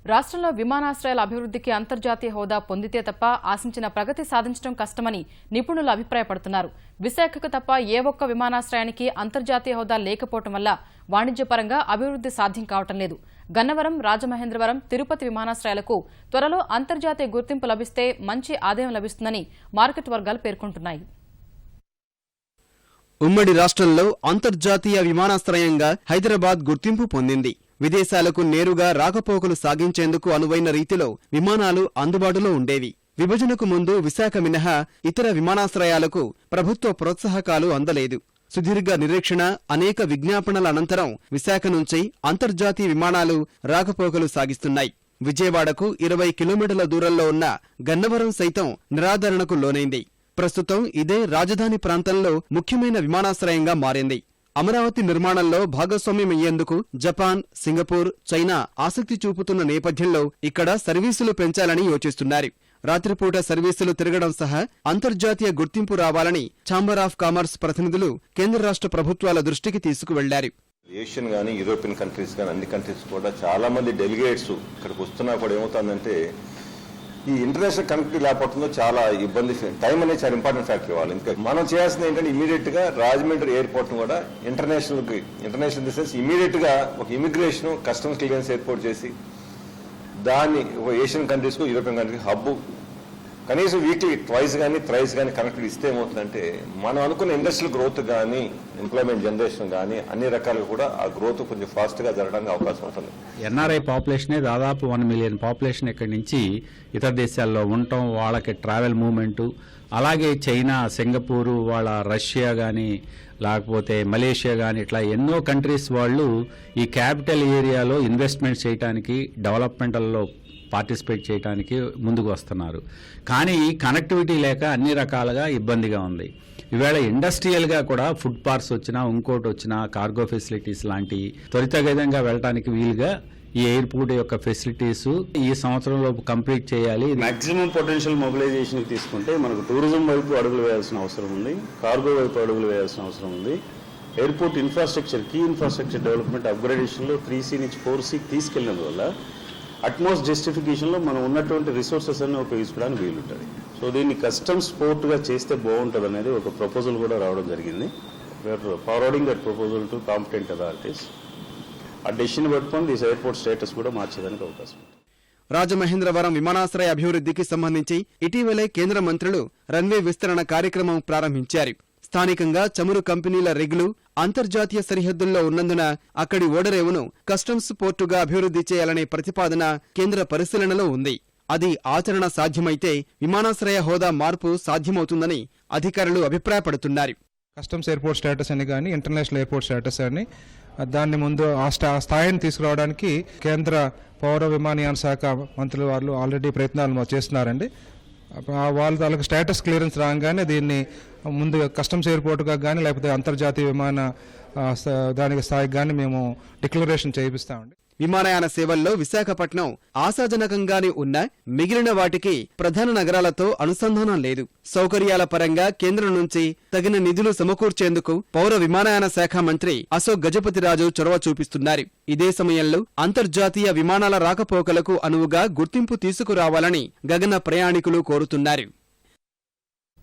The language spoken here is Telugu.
రాష్ట్రంలో విమానాశ్రయాల అభివృద్ధికి అంతర్జాతీయ హోదా పొందితే తప్ప ఆశించిన ప్రగతి సాధించడం కష్టమని నిపుణులు అభిప్రాయపడుతున్నారు. విశాఖకు తప్ప ఏ ఒక్క విమానాశ్రయానికి అంతర్జాతీయ హోదా లేకపోవడం వల్ల వాణిజ్యపరంగా అభివృద్ధి సాధ్యం కావటం లేదు. గన్నవరం, రాజమహేంద్రవరం, తిరుపతి విమానాశ్రయాలకు త్వరలో అంతర్జాతీయ గుర్తింపు లభిస్తే మంచి ఆదాయం లభిస్తుందని మార్కెట్ వర్గాలు పేర్కొంటున్నాయి. ఉమ్మడి రాష్ట్రంలో అంతర్జాతీయ విమానాశ్రయంగా హైదరాబాద్ గుర్తింపు పొందింది. విదేశాలకు నేరుగా రాకపోకలు సాగించేందుకు అనువైన రీతిలో విమానాలు అందుబాటులో ఉండేవి. విభజనకు ముందు విశాఖ మినహా ఇతర విమానాశ్రయాలకు ప్రభుత్వ ప్రోత్సాహకాలు అందలేదు. సుదీర్ఘ నిరీక్షణ, అనేక విజ్ఞాపనల అనంతరం విశాఖ నుంచి అంతర్జాతీయ విమానాలు రాకపోకలు సాగిస్తున్నాయి. విజయవాడకు 20 కిలోమీటర్ల దూరంలో ఉన్న గన్నవరం సైతం నిరాదరణకు లోనైంది. ప్రస్తుతం ఇదే రాజధాని ప్రాంతంలో ముఖ్యమైన విమానాశ్రయంగా మారింది. అమరావతి నిర్మాణంలో భాగస్వామ్యమయ్యేందుకు జపాన్, సింగపూర్, చైనా ఆసక్తి చూపుతున్న నేపథ్యంలో ఇక్కడ సర్వీసులు పెంచాలని యోచిస్తున్నారు. రాత్రిపూట సర్వీసులు తిరగడం సహా అంతర్జాతీయ గుర్తింపు రావాలని ఛాంబర్ ఆఫ్ కామర్స్ ప్రతినిధులు కేంద్ర రాష్ట్ర ప్రభుత్వాల దృష్టికి తీసుకువెళ్లారు. ఏషియన్ గానీ, యూరోపియన్ కంట్రీస్ గానీ అన్ని కంట్రీస్ కూడా చాలా మంది డెలిగేట్స్ ఇక్కడికి వస్తున్నా కూడా ఏమవుతుందంటే ఈ ఇంటర్నేషనల్ కనెక్టివిటీ లేకపోతుందో చాలా ఇబ్బంది. టైం అనేది చాలా ఇంపార్టెంట్ ఫ్యాక్టర్ ఇవ్వాలి. ఇంకా మనం చేయాల్సింది ఏంటంటే ఇమీడియట్ గా రాజమండ్రి ఎయిర్పోర్ట్ కూడా ఇంటర్నేషనల్ డిస్టెన్స్ ఇమీడియట్ గా ఒక ఇమిగ్రేషన్, కస్టమ్స్ క్లియరెన్స్ ఎయిర్పోర్ట్ చేసి దాన్ని ఏషియన్ కంట్రీస్ కు, యూరోపియన్ కంట్రీస్ హబ్ కనీసం వీక్లీ ట్వైస్ కానీ థ్రైస్ కానీ కనెక్టివిటీ ఇస్తే ఏమవుతుందంటే మనం అనుకున్న ఇండస్ట్రియల్ గ్రోత్ కానీ, ఎంప్లాయ్మెంట్ జనరేషన్ కానీ అన్ని రకాలుగా కూడా ఆ గ్రోత్ కొంచెం ఫాస్ట్ గా జరగడానికి అవకాశం ఉంటుంది. ఎన్ఆర్ఐ పాపులేషనే దాదాపు 1 మిలియన్ పాపులేషన్ ఇక్కడి నుంచి ఇతర దేశాల్లో ఉండటం, వాళ్ళకి ట్రావెల్ మూవ్మెంటు, అలాగే చైనా, సింగపూరు, వాళ్ళ రష్యా కానీ లేకపోతే మలేషియా కానీ ఇట్లా ఎన్నో కంట్రీస్ వాళ్ళు ఈ క్యాపిటల్ ఏరియాలో ఇన్వెస్ట్మెంట్ చేయడానికి, డెవలప్మెంట్లలో పార్టిసిపేట్ చేయడానికి ముందుకు వస్తున్నారు. కానీ కనెక్టివిటీ లేక అన్ని రకాలుగా ఇబ్బందిగా ఉంది. ఈవేళ ఇండస్ట్రియల్గా కూడా ఫుడ్ పార్క్స్ వచ్చినా, ఇంకోటి వచ్చినా, కార్గో ఫెసిలిటీస్ లాంటి త్వరితగతంగా వెళ్ళడానికి వీలుగా ఈ ఎయిర్పోర్ట్ యొక్క ఫెసిలిటీస్ ఈ సంవత్సరంలో కంప్లీట్ చేయాలి. మాక్సిమం పొటెన్షియల్ మొబిలైజేషన్ తీసుకుంటే మనకు టూరిజం వైపు అడుగులు వేయాల్సిన అవసరం ఉంది, కార్గో వైపు అడుగులు వేయాల్సిన అవసరం ఉంది. Airport infrastructure, key infrastructure development అప్గ్రేడేషన్లో 3C నుంచి 4C తీసుకెళ్లినందువల్ల అట్మోస్ట్ జస్టిఫికేషన్లో మనం ఉన్నటువంటి రిసోర్సెస్ అన్ని ఉపయోగించుకోవడానికి వీలుంటుంది. సో దీన్ని కస్టమ్స్ పోర్ట్గా చేస్తే బాగుంటుంది అనేది ఒక ప్రపోజల్ కూడా రావడం జరిగింది. We are forwarding that proposal to competent authorities. ఆ డెసిషన్ పట్టుకొని దిస్ ఎయిర్పోర్ట్ స్టేటస్ కూడా మార్చేదానికి అవకాశం ఉంది. రాజమహేంద్రవరం విమానాశ్రయ అభివృద్ధికి సంబంధించి ఇటీవలే కేంద్ర మంత్రులు రన్వే విస్తరణ కార్యక్రమం ప్రారంభించారు. స్థానికంగా చమురు కంపెనీల రెగ్లు అంతర్జాతీయ సరిహద్దుల్లో ఉన్నందున అక్కడి ఓడరేవును కస్టమ్స్ పోర్టుగా అభివృద్ధి చేయాలనే ప్రతిపాదన కేంద్ర పరిశీలనలో ఉంది. అది ఆచరణ సాధ్యమైతే విమానాశ్రయ హోదా మార్పు సాధ్యమవుతుందని అధికారులు అభిప్రాయపడుతున్నారు. కస్టమ్స్ ఎయిర్పోర్ట్ స్టేటస్ అని కానీ, ఇంటర్నేషనల్ ఎయిర్పోర్ట్ స్టేటస్ అని దాన్ని ముందు ఆ స్థాయిని తీసుకురావడానికి కేంద్ర పౌర విమానయాన శాఖ మంత్రులు వాళ్ళు ఆల్రెడీ ప్రయత్నాలు చేస్తున్నారండి. వాళ్ళకి స్టేటస్ క్లియరెన్స్ రాగానే దీన్ని ముందు కస్టమ్స్ ఎయిర్పోర్ట్గా కానీ లేకపోతే అంతర్జాతీయ విమాన దానికి స్థాయికి కానీ మేము డిక్లరేషన్ చేయిస్తామండి. విమానయాన సేవల్లో విశాఖపట్నం ఆశాజనకంగానే ఉన్న మిగిలిన వాటికి ప్రధాన నగరాలతో అనుసంధానం లేదు. సౌకర్యాల పరంగా కేంద్రం నుంచి తగిన నిధులు సమకూర్చేందుకు పౌర విమానయాన శాఖ మంత్రి అశోక్ గజపతిరాజు చొరవ చూపిస్తున్నారు. ఇదే సమయంలో అంతర్జాతీయ విమానాల రాకపోకలకు అనువుగా గుర్తింపు తీసుకురావాలని గగన ప్రయాణికులు కోరుతున్నారు.